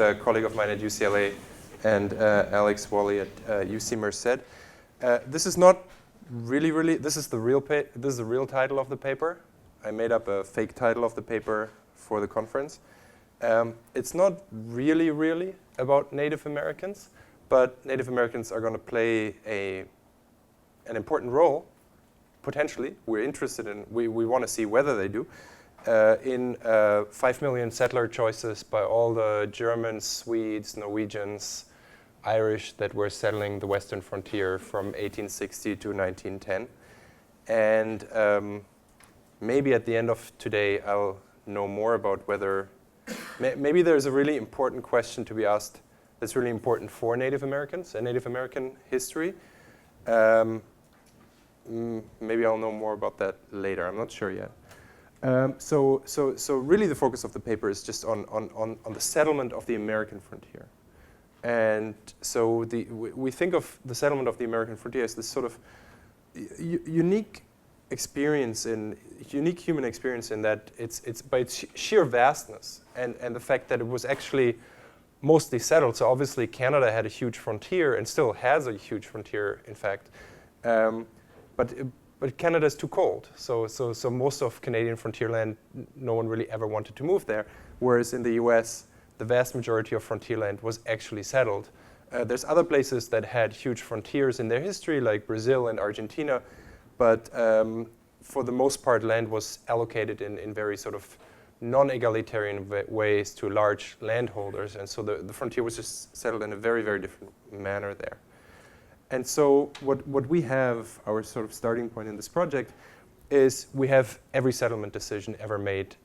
a colleague of mine at UCLA, and Alex Wally at UC Merced. This is not really. This is the real title of the paper. I made up a fake title of the paper for the conference. It's not really about Native Americans, but Native Americans are going to play an important role, potentially. We're interested in, we want to see whether they do, in 5 million settler choices by all the Germans, Swedes, Norwegians, Irish that were settling the western frontier from 1860 to 1910. And maybe at the end of today, I'll know more about whether, maybe there's a really important question to be asked that's really important for Native Americans and Native American history. Maybe I'll know more about that later. I'm not sure yet. So really the focus of the paper is just on the settlement of the American frontier. And so we think of the settlement of the American frontier as this sort of unique experience, unique human experience in that it's by its sheer vastness and the fact that it was actually mostly settled. So obviously Canada had a huge frontier and still has a huge frontier, in fact. But Canada is too cold. So most of Canadian frontier land, no one really ever wanted to move there. Whereas in the US, the vast majority of frontier land was actually settled. There's other places that had huge frontiers in their history, like Brazil and Argentina. But for the most part, land was allocated in very sort of non-egalitarian ways to large landholders. And so the frontier was just settled in a very, very different manner there. And so what we have, our sort of starting point in this project, is we have every settlement decision ever made.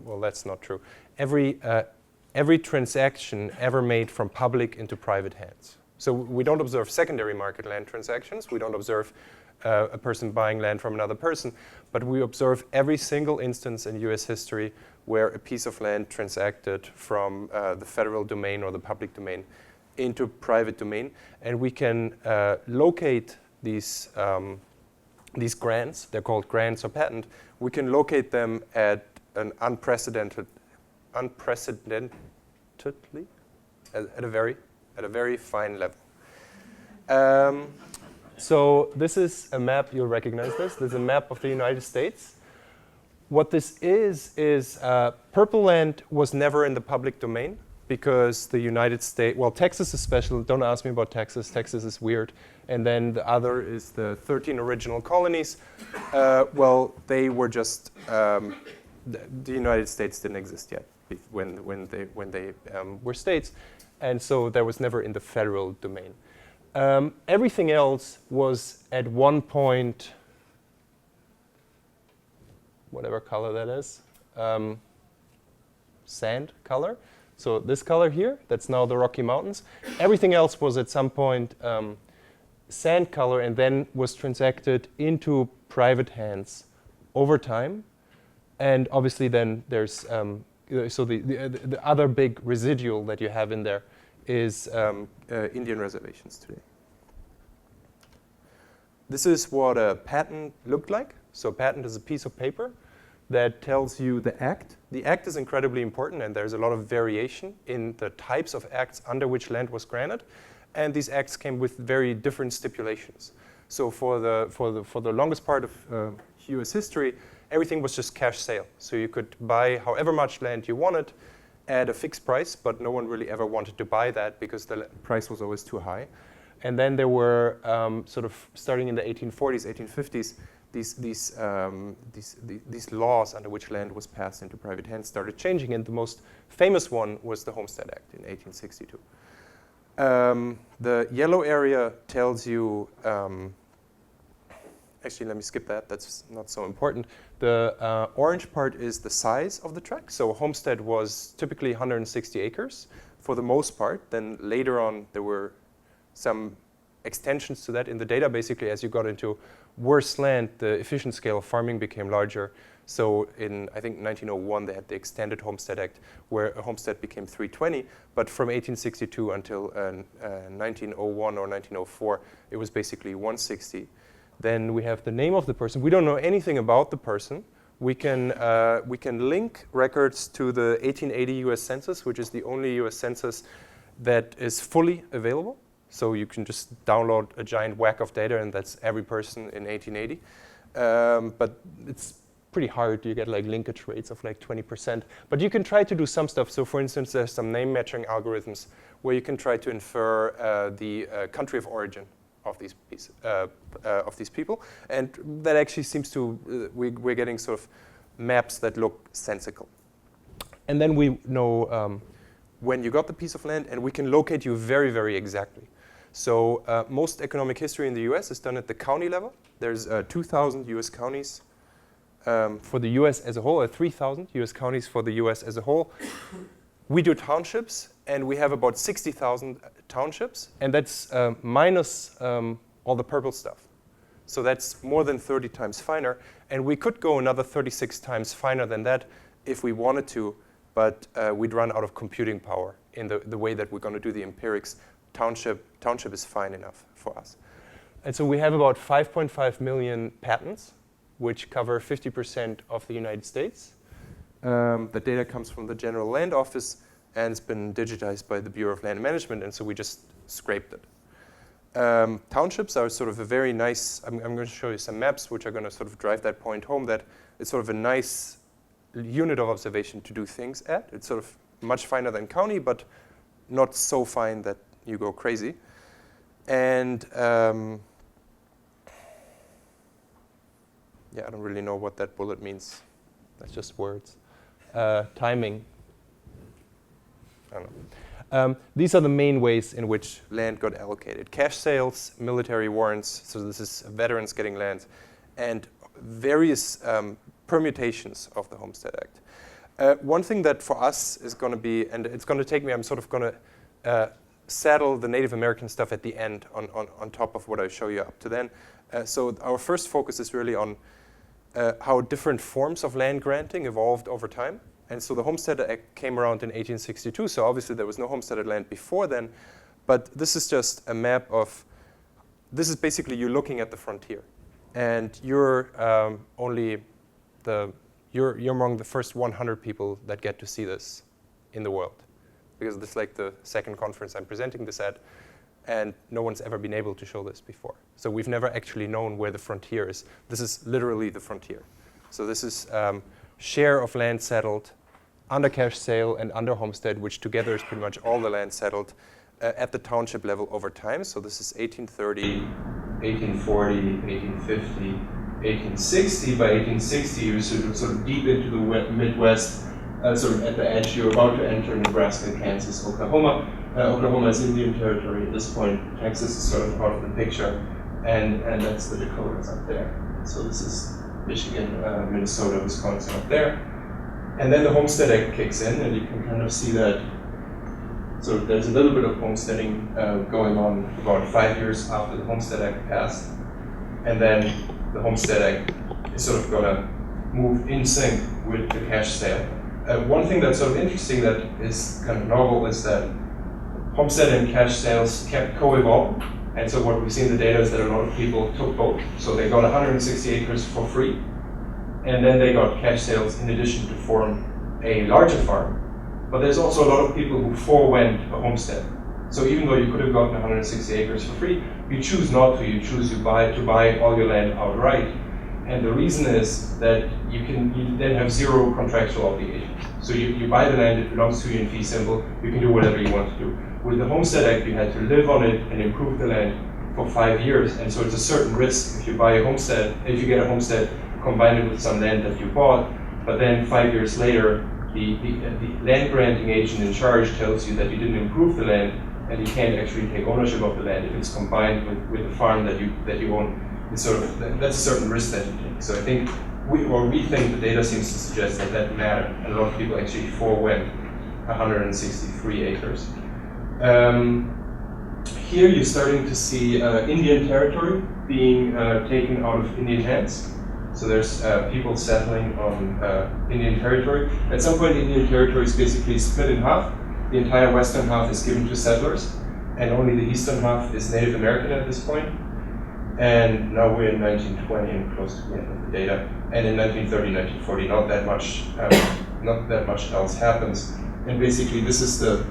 Well, that's not true. Every transaction ever made from public into private hands. So we don't observe secondary market land transactions. We don't observe a person buying land from another person. But we observe every single instance in US history where a piece of land transacted from the federal domain or the public domain into private domain, and we can locate these grants. They're called grants or patent. We can locate them at an unprecedentedly at a very fine level. So this is a map. You'll recognize this. This is a map of the United States. What this is purple land was never in the public domain, because the United States, well, Texas is special. Don't ask me about Texas. Texas is weird. And then the other is the 13 original colonies. Well, they were just, the United States didn't exist yet when they were states. And so that was never in the federal domain. Everything else was at one point, whatever color that is, sand color. So this color here, that's now the Rocky Mountains. Everything else was at some point sand color and then was transacted into private hands over time. And obviously then there's, so the other big residual that you have in there is Indian reservations today. This is what a patent looked like. So a patent is a piece of paper that tells you the act. The act is incredibly important, and there's a lot of variation in the types of acts under which land was granted. And these acts came with very different stipulations. So for the longest part of US history, everything was just cash sale. So you could buy however much land you wanted at a fixed price, but no one really ever wanted to buy that because the price was always too high. And then there were sort of starting in the 1840s, 1850s, these laws under which land was passed into private hands started changing, and the most famous one was the Homestead Act in 1862. The yellow area tells you, actually let me skip that, that's not so important. The orange part is the size of the tract. So Homestead was typically 160 acres for the most part. Then later on there were some extensions to that in the data. Basically, as you got into worse land, the efficient scale of farming became larger. So in, I think, 1901, they had the Extended Homestead Act, where a homestead became 320. But from 1862 until 1901 or 1904, it was basically 160. Then we have the name of the person. We don't know anything about the person. we can link records to the 1880 US Census, which is the only US Census that is fully available. So you can just download a giant whack of data, and that's every person in 1880. But it's pretty hard. You get like linkage rates of like 20%. But you can try to do some stuff. So for instance, there's some name matching algorithms where you can try to infer the country of origin of these people, and that actually seems to we're getting sort of maps that look sensical. And then we know when you got the piece of land, and we can locate you very, very exactly. So most economic history in the US is done at the county level. There's 2,000 US counties for the US as a whole, 3,000 US counties for the US as a whole. We do townships, and we have about 60,000 townships, and that's minus all the purple stuff. So that's more than 30 times finer, and we could go another 36 times finer than that if we wanted to, but we'd run out of computing power in the way that we're going to do the empirics. Township is fine enough for us. And so we have about 5.5 million patents, which cover 50% of the United States. The data comes from the General Land Office, and it's been digitized by the Bureau of Land Management, and so we just scraped it. Townships are sort of a very nice, I'm going to show you some maps which are going to sort of drive that point home, that it's sort of a nice unit of observation to do things at. It's sort of much finer than county, but not so fine that you go crazy. And yeah, I don't really know what that bullet means. That's just words. Timing. I don't know. These are the main ways in which land got allocated. Cash sales, military warrants, so this is veterans getting land, and various permutations of the Homestead Act. One thing that for us is going to be, and it's going to take me, I'm sort of going to saddle the Native American stuff at the end on top of what I show you up to then. So our first focus is really on how different forms of land granting evolved over time. And so the Homestead Act came around in 1862, so obviously there was no homesteaded land before then, but this is just a map of, this is basically you looking at the frontier. And you're you're among the first 100 people that get to see this in the world. Because this is like the second conference I'm presenting this at, and no one's ever been able to show this before. So we've never actually known where the frontier is. This is literally the frontier. So this is share of land settled under cash sale and under homestead, which together is pretty much all the land settled at the township level over time. So this is 1830, 1840, 1850, 1860. By 1860, you're sort of deep into the Midwest, sort of at the edge. You're about to enter Nebraska, Kansas, Oklahoma. Oklahoma is Indian territory at this point. Texas is sort of out of the picture, and that's the Dakotas up there. So this is Michigan, Minnesota, Wisconsin up there. And then the Homestead Act kicks in, and you can kind of see that. So there's a little bit of homesteading going on about 5 years after the Homestead Act passed. And then the Homestead Act is sort of going to move in sync with the cash sale. One thing that's sort of interesting that is kind of novel is that homestead and cash sales kept co-evolving. And so what we see in the data is that a lot of people took both. So they got 160 acres for free, and then they got cash sales in addition to form a larger farm. But there's also a lot of people who forewent a homestead. So even though you could have gotten 160 acres for free, you choose not to. You choose to buy all your land outright. And the reason is that you then have zero contractual obligations. So you buy the land, it belongs to you in fee simple, you can do whatever you want to do. With the Homestead Act, you had to live on it and improve the land for 5 years. And so it's a certain risk if you buy a homestead, if you get a homestead, combine it with some land that you bought, but then 5 years later, the land granting agent in charge tells you that you didn't improve the land, and you can't actually take ownership of the land if it's combined with the farm that you own. It's sort of, that's a certain risk that you take. So I think we think the data seems to suggest that mattered, and a lot of people actually forewent 163 acres. Here you're starting to see Indian territory being taken out of Indian hands. So there's people settling on Indian territory. At some point, Indian territory is basically split in half. The entire western half is given to settlers, and only the eastern half is Native American at this point. And now we're in 1920 and close to the end of the data. And in 1930, 1940, not that much else happens. And basically, this is the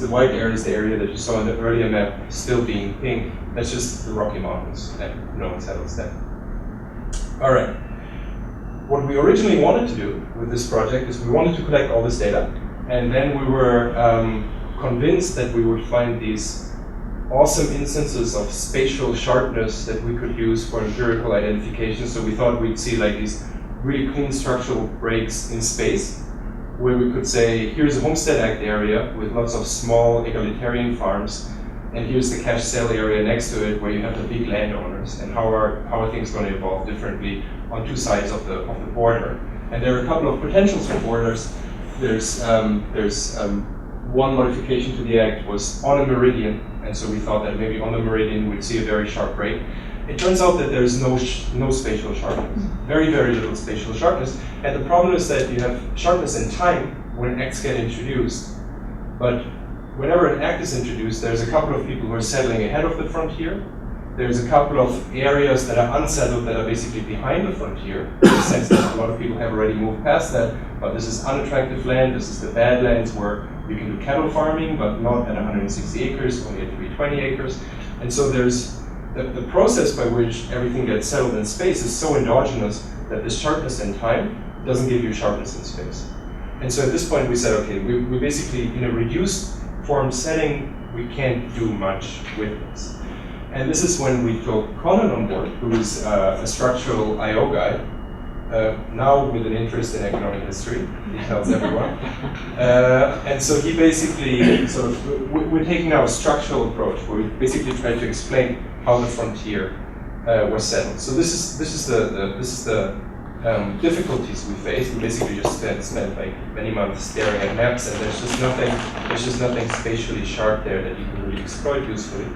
white area is the area that you saw in the earlier map, still being pink. That's just the Rocky Mountains, and no one settles there. All right. What we originally wanted to do with this project is we wanted to collect all this data, and then we were convinced that we would find these awesome instances of spatial sharpness that we could use for empirical identification. So we thought we'd see like these really clean structural breaks in space, where we could say, here's a Homestead Act area with lots of small egalitarian farms, and here's the cash sale area next to it where you have the big landowners, and how are things going to evolve differently on two sides of the border. And there are a couple of potentials for borders. There's one modification to the act was on a meridian, and so we thought that maybe on the meridian we'd see a very sharp break. It turns out that there's no spatial sharpness, very, very little spatial sharpness. And the problem is that you have sharpness in time when acts get introduced. But whenever an act is introduced, there's a couple of people who are settling ahead of the frontier. There's a couple of areas that are unsettled that are basically behind the frontier, in the sense that a lot of people have already moved past that, but this is unattractive land, this is the bad lands where you can do cattle farming, but not at 160 acres, only at 320 acres. And so there's the process by which everything gets settled in space is so endogenous that this sharpness in time doesn't give you sharpness in space. And so at this point we said, okay, we basically, in a reduced form setting, we can't do much with this. And this is when we took Conan on board, who is a structural I/O guy, now with an interest in economic history, he tells everyone. And so he basically we're taking now a structural approach where we basically try to explain how the frontier was settled. So this is the difficulties we face. We basically just spent like many months staring at maps, and there's just nothing spatially sharp there that you can really exploit usefully.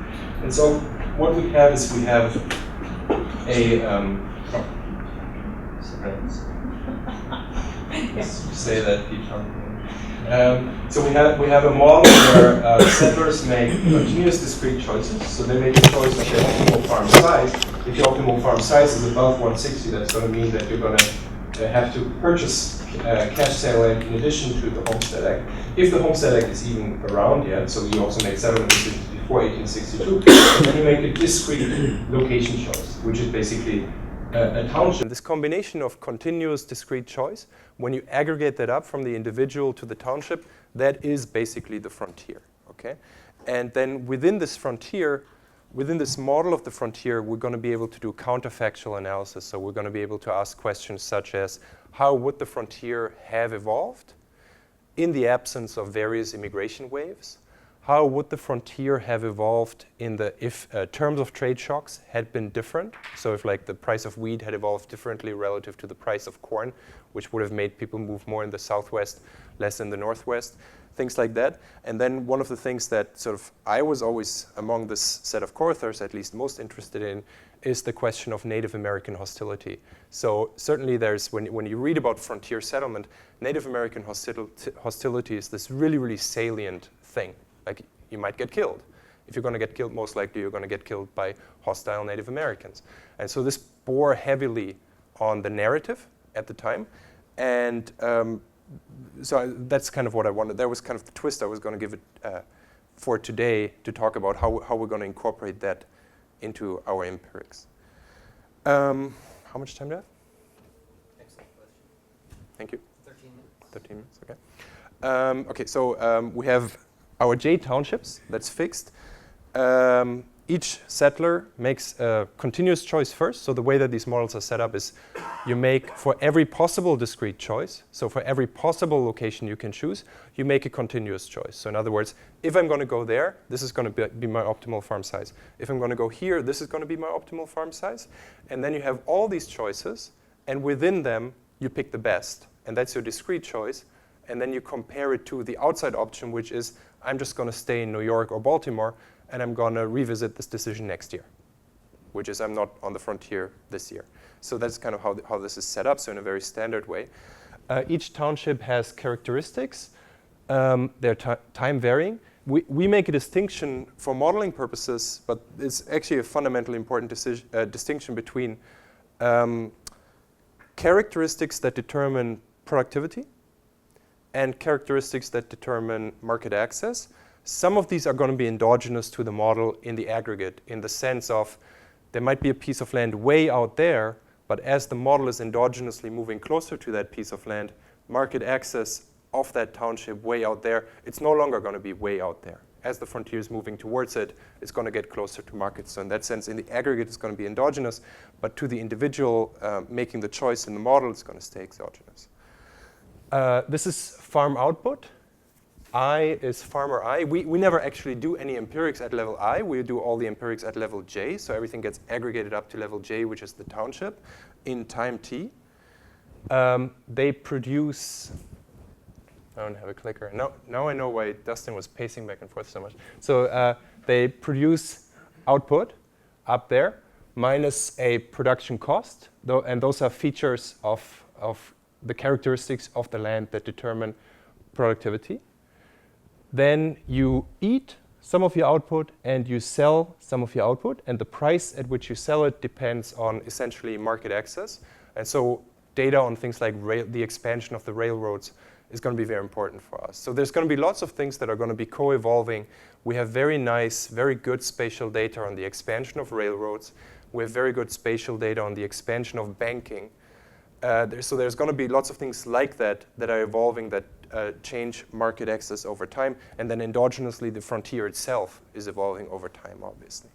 And so what we have is we have let's say that deep down. So we have a model where settlers make continuous discrete choices. So they make a choice of their optimal farm size. If your optimal farm size is above 160, that's going to mean that you're going to have to purchase cash sale land in addition to the Homestead Act. If the Homestead Act is even around yet, so you also make settlement decisions before 1862, and then you make a discrete location choice, which is basically a township. This combination of continuous discrete choice, when you aggregate that up from the individual to the township, that is basically the frontier, okay? And then within this frontier, within this model of the frontier, we're going to be able to do counterfactual analysis. So we're going to be able to ask questions such as, how would the frontier have evolved in the absence of various immigration waves? How would the frontier have evolved if terms of trade shocks had been different? So if like the price of wheat had evolved differently relative to the price of corn, which would have made people move more in the southwest, less in the northwest, things like that. And then one of the things that sort of I was always among this set of co-authors at least most interested in is the question of Native American hostility. So certainly there's, when you read about frontier settlement, Native American hostility is this really, really salient thing. Like, you might get killed. If you're going to get killed, most likely you're going to get killed by hostile Native Americans. And so this bore heavily on the narrative at the time. And so that's kind of what I wanted. That was kind of the twist I was going to give it for today, to talk about how we're going to incorporate that into our empirics. How much time do I have? Excellent question. Thank you. 13 minutes. 13 minutes, okay. Okay, so we have our J townships, that's fixed. Each settler makes a continuous choice first. So the way that these models are set up is you make, for every possible discrete choice, so for every possible location you can choose, you make a continuous choice. So in other words, if I'm going to go there, this is going to be my optimal farm size. If I'm going to go here, this is going to be my optimal farm size. And then you have all these choices, and within them, you pick the best. And that's your discrete choice. And then you compare it to the outside option, which is, I'm just going to stay in New York or Baltimore, and I'm going to revisit this decision next year, which is I'm not on the frontier this year. So that's kind of how this is set up, so in a very standard way. Each township has characteristics. They're time varying. we make a distinction for modeling purposes, but it's actually a fundamentally important distinction between characteristics that determine productivity and characteristics that determine market access. Some of these are going to be endogenous to the model in the aggregate, in the sense of there might be a piece of land way out there, but as the model is endogenously moving closer to that piece of land, market access of that township way out there, it's no longer going to be way out there. As the frontier is moving towards it, it's going to get closer to markets. So in that sense, in the aggregate, it's going to be endogenous, but to the individual making the choice in the model, it's going to stay exogenous. This is farm output. I is farmer I. We never actually do any empirics at level I. We do all the empirics at level J. So everything gets aggregated up to level J, which is the township, in time T. They produce... I don't have a clicker. Now I know why Dustin was pacing back and forth so much. So they produce output up there minus a production cost, and those are features of the characteristics of the land that determine productivity. Then you eat some of your output and you sell some of your output, and the price at which you sell it depends on essentially market access. And so data on things like the expansion of the railroads is going to be very important for us. So there's going to be lots of things that are going to be co-evolving. We have very nice, very good spatial data on the expansion of railroads. We have very good spatial data on the expansion of banking. So there's going to be lots of things like that that are evolving that change market access over time. And then endogenously, the frontier itself is evolving over time, obviously.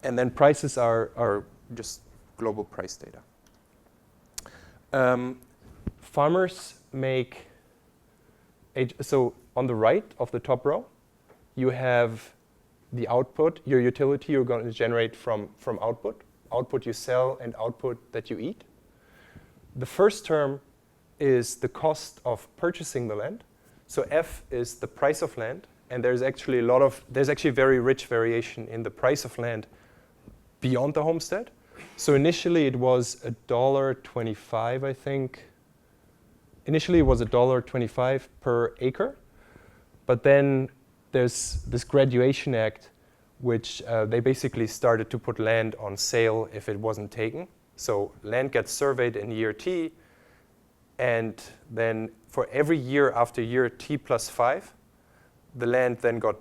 And then prices are just global price data. Farmers make, so on the right of the top row, you have the output, your utility you're going to generate from output you sell and output that you eat. The first term is the cost of purchasing the land. So F is the price of land, and there's actually very rich variation in the price of land beyond the homestead. So initially it was $1.25, I think. Initially it was $1.25 per acre, but then there's this graduation act which they basically started to put land on sale if it wasn't taken. So land gets surveyed in year T, and then for every year after year T plus 5, the land then got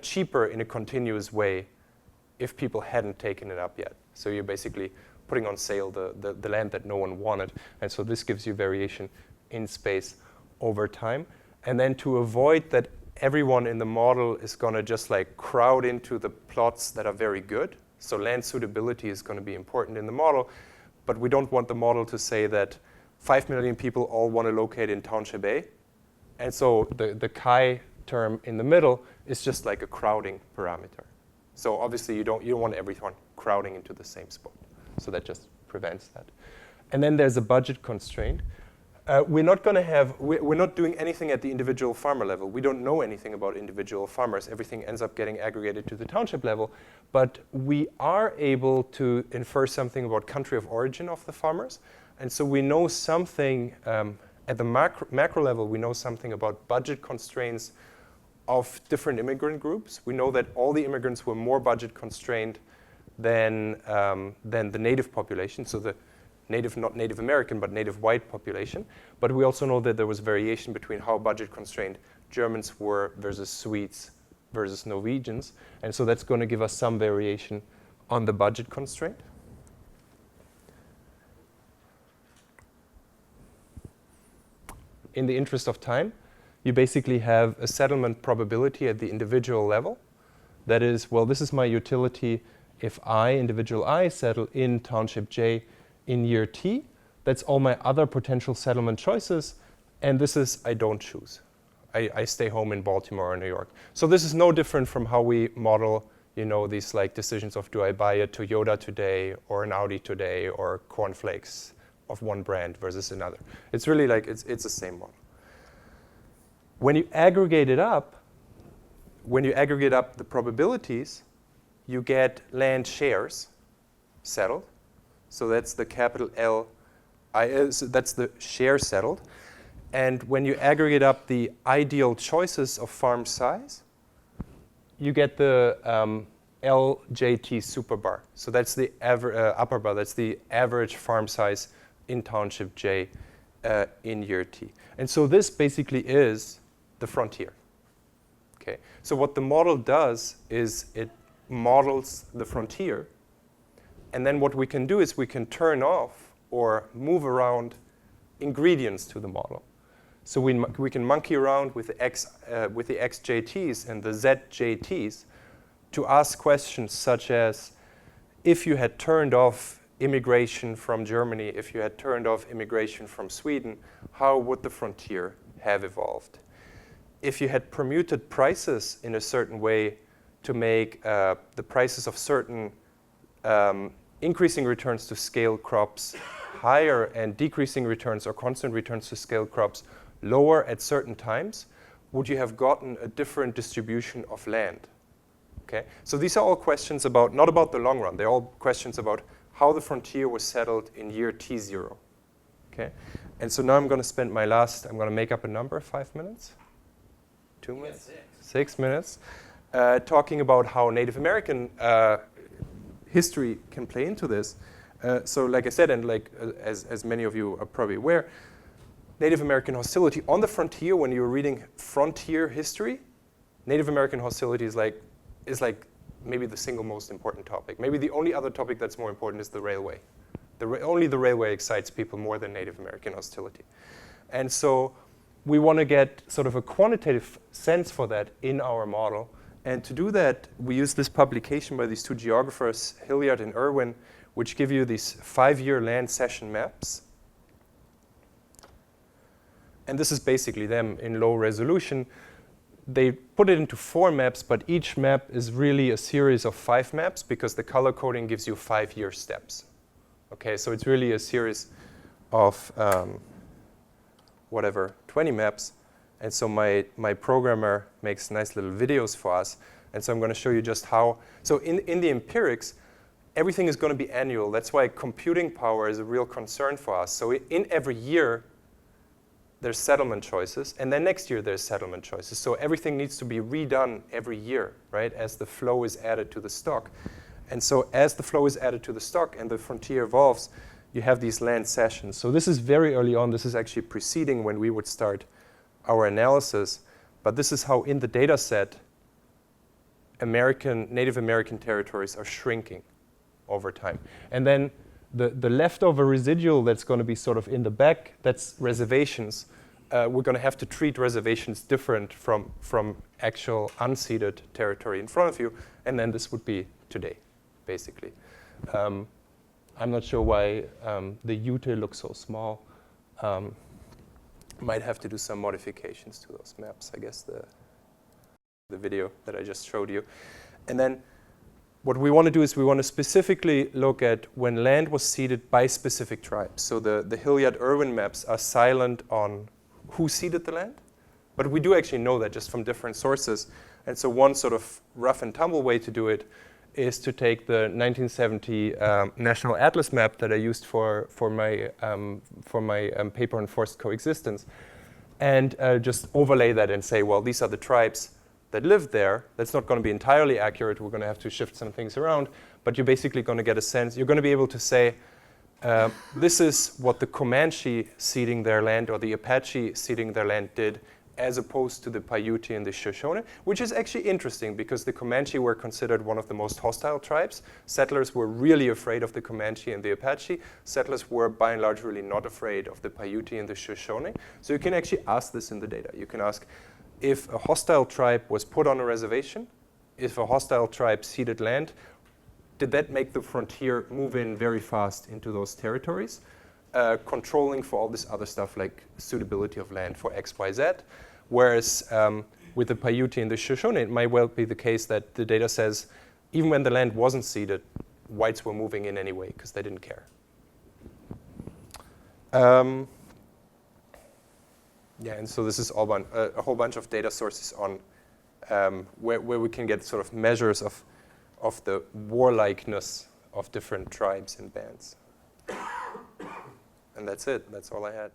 cheaper in a continuous way if people hadn't taken it up yet. So you're basically putting on sale the land that no one wanted. And so this gives you variation in space over time. And then to avoid that everyone in the model is going to just like crowd into the plots that are very good. So land suitability is going to be important in the model, but we don't want the model to say that 5 million people all want to locate in Township A. And so the chi term in the middle is just like a crowding parameter. So obviously you don't want everyone crowding into the same spot. So that just prevents that. And then there's a budget constraint. We're not doing anything at the individual farmer level. We don't know anything about individual farmers. Everything ends up getting aggregated to the township level. But we are able to infer something about country of origin of the farmers. And so we know something at the macro level. We know something about budget constraints of different immigrant groups. We know that all the immigrants were more budget constrained than the native population. So the native, not Native American, but native white population. But we also know that there was variation between how budget constrained Germans were versus Swedes versus Norwegians. And so that's going to give us some variation on the budget constraint. In the interest of time, you basically have a settlement probability at the individual level. That is, well, this is my utility if individual I, settle in Township J in year T. That's all my other potential settlement choices. And this is I don't choose. I stay home in Baltimore or New York. So this is no different from how we model, these like decisions of do I buy a Toyota today or an Audi today or cornflakes of one brand versus another. It's really like it's the same model. When you aggregate it up, the probabilities, you get land shares settled. So that's the capital L, so that's the share settled. And when you aggregate up the ideal choices of farm size, you get the LJT superbar. So that's the upper bar. That's the average farm size in Township J in year T. And so this basically is the frontier. Okay. So what the model does is it models the frontier. And then what we can do is we can turn off or move around ingredients to the model. So we can monkey around with the XJTs and the ZJTs to ask questions such as, if you had turned off immigration from Germany, if you had turned off immigration from Sweden, how would the frontier have evolved? If you had permuted prices in a certain way to make the prices of certain increasing returns to scale crops higher and decreasing returns or constant returns to scale crops lower at certain times, would you have gotten a different distribution of land? Okay? So these are all questions about, not about the long run, they're all questions about how the frontier was settled in year T0. Okay? And so now I'm going to spend I'm going to make up a number, 5 minutes? 2 minutes? 6 minutes, talking about how Native American history can play into this. So like I said, and like as many of you are probably aware, Native American hostility on the frontier, when you're reading frontier history, Native American hostility is like maybe the single most important topic. Maybe the only other topic that's more important is the railway. Only the railway excites people more than Native American hostility. And so we want to get sort of a quantitative sense for that in our model. And to do that, we use this publication by these two geographers, Hilliard and Irwin, which give you these 5-year land cession maps. And this is basically them in low resolution. They put it into 4 maps, but each map is really a series of 5 maps because the color coding gives you 5-year steps. Okay, so it's really a series of 20 maps. And so my programmer makes nice little videos for us. And so I'm going to show you just how. So in the empirics, everything is going to be annual. That's why computing power is a real concern for us. So in every year, there's settlement choices. And then next year, there's settlement choices. So everything needs to be redone every year, right, as the flow is added to the stock. And so as the flow is added to the stock and the frontier evolves, you have these land cessions. So this is very early on. This is actually preceding when we would start our analysis. But this is how in the data set, Native American territories are shrinking over time. And then the leftover residual that's going to be sort of in the back, that's reservations. We're going to have to treat reservations different from actual unceded territory in front of you. And then this would be today, basically. I'm not sure why the Ute looks so small. Might have to do some modifications to those maps, I guess, the video that I just showed you. And then what we want to do is we want to specifically look at when land was ceded by specific tribes. So the Hilliard-Irwin maps are silent on who ceded the land, but we do actually know that just from different sources. And so one sort of rough and tumble way to do it is to take the 1970 National Atlas map that I used for my paper on forced coexistence, and just overlay that and say, well, these are the tribes that lived there. That's not going to be entirely accurate. We're going to have to shift some things around, but you're basically going to get a sense. You're going to be able to say, this is what the Comanche ceding their land or the Apache ceding their land did, as opposed to the Paiute and the Shoshone, which is actually interesting because the Comanche were considered one of the most hostile tribes. Settlers were really afraid of the Comanche and the Apache. Settlers were by and large really not afraid of the Paiute and the Shoshone. So you can actually ask this in the data. You can ask, if a hostile tribe was put on a reservation, if a hostile tribe ceded land, did that make the frontier move in very fast into those territories, controlling for all this other stuff like suitability of land for X, Y, Z? Whereas with the Paiute and the Shoshone, it might well be the case that the data says even when the land wasn't ceded, whites were moving in anyway because they didn't care. Yeah, and so this is all a whole bunch of data sources on where we can get sort of measures of the warlikeness of different tribes and bands. And that's it. That's all I had.